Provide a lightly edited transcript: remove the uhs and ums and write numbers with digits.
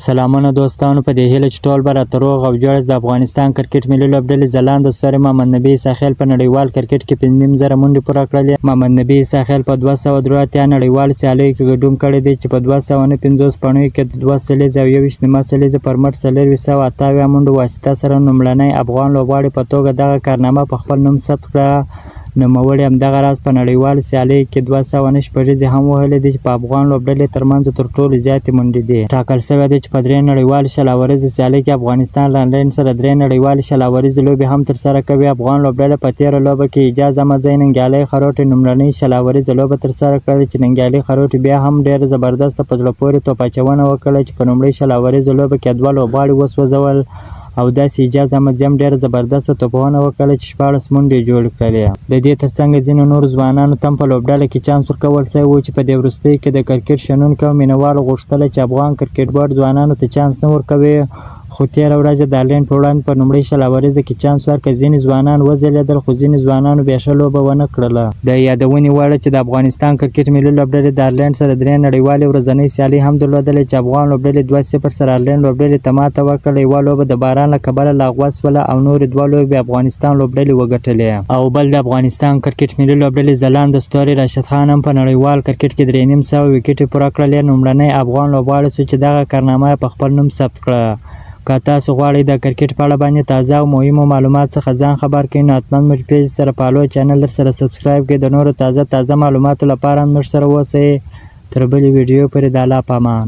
سلامونه دوستانو، په دې هیله چې ټول به راته روغ او جوړ د افغانستان کرکټ ملي لوبډلې ځلانده ستوري محمد نبي ساحل په نړیوال کرکټ کې 5.5 منډې پوره کړلې. محمد نبي ساحل په 283 نړیوال سیالیو کې ګډون کړی دی چې په 250 پڼیو کې د 2 سلیزې او 21 نیمه سلیزې پر مټ 428 منډو واسطه سره لومړنی افغان لوبغاړي په توګه دغه کارنامه په خپل نوم ثبت کړه. نوموړي همدغه راز په نړیوال سیالیو کې 209 شپږیزې هم وهلې دي چې په افغان لوبډلې ترمنځ تر ټولو زیاتې منډې دي. ټاکل شوی دی چې په 3 نړیوال شلاوريزې سیالۍ کې افغانستان له انګلند سره 3 نړیوال شلاوريزې لوبې هم ترسره کوي. افغان لوبډله په تېره لوبه کې اجاز احمدزی ننګیالي خروټي لومړنۍ شلاوريزه لوبه ترسره کړې چې ننګیالي خروټي بیا هم ډېره زبردسته په زړه پورې توپ اچونه وکړه چې په لومړۍ شلاوريزه لوبه کې 2 لوبغاړي وسوځول او داسې اجاز احمدزی هم ډېره زبردسته توپونه وکړه چې 14 منډې جوړې کړلې. د دې ترڅنګ ځینو نورو ځوانانو ته هم په لوبډله کې چانس ورکول شوی و چې په دې وروستیو کې د کرکټ شنونکو او مینوالو غوښتله چې افغان کرکټ بورډ ځوانانو ته چانس نه ورکوي، خو تېره ورځ د آیرلینډ په وړاندې په لومړۍ شلاوريزه کې چانس ورکړ. ځینې ځوانان وځلیدل خو ځینې ځوانانو بیا ښه لوبه ونه کړله. د یادونې وړ چې د افغانستان کرکټ ملي لوبډلې د آیرلینډ سره 3 نړیوالې ورځنۍ سیالۍ هم درلودلې چې افغان لوبډلې 2-0 سره آیرلینډ لوبډلې ته ماته ورکړه. یوه لوبه د باران له کبله لغوه شوله او نورې 2 لوبې افغانستان لوبډلې وګټلې. او بل د افغانستان کرکټ ملي لوبډلې ځلانده ستوری راشد خان هم په نړیوال کرکټ کې 3.5 وکټې پوره کړلې. لومړنی افغان لوبغاړی شو چې دغه کارنامه په خپل نوم ثبت کړه. که تاسو غواړئ د کرکټ په اړه باندې تازه او مهمو معلومات څخه ځان خبر کړئ، نو حتما موږ پیج سره فالو، چینل در سره سبسکرایب کړئ. د نورو تازه معلوماتو لپاره هم موږ سره اوسئ. تر بلې ویډیو پورې د الله په امان.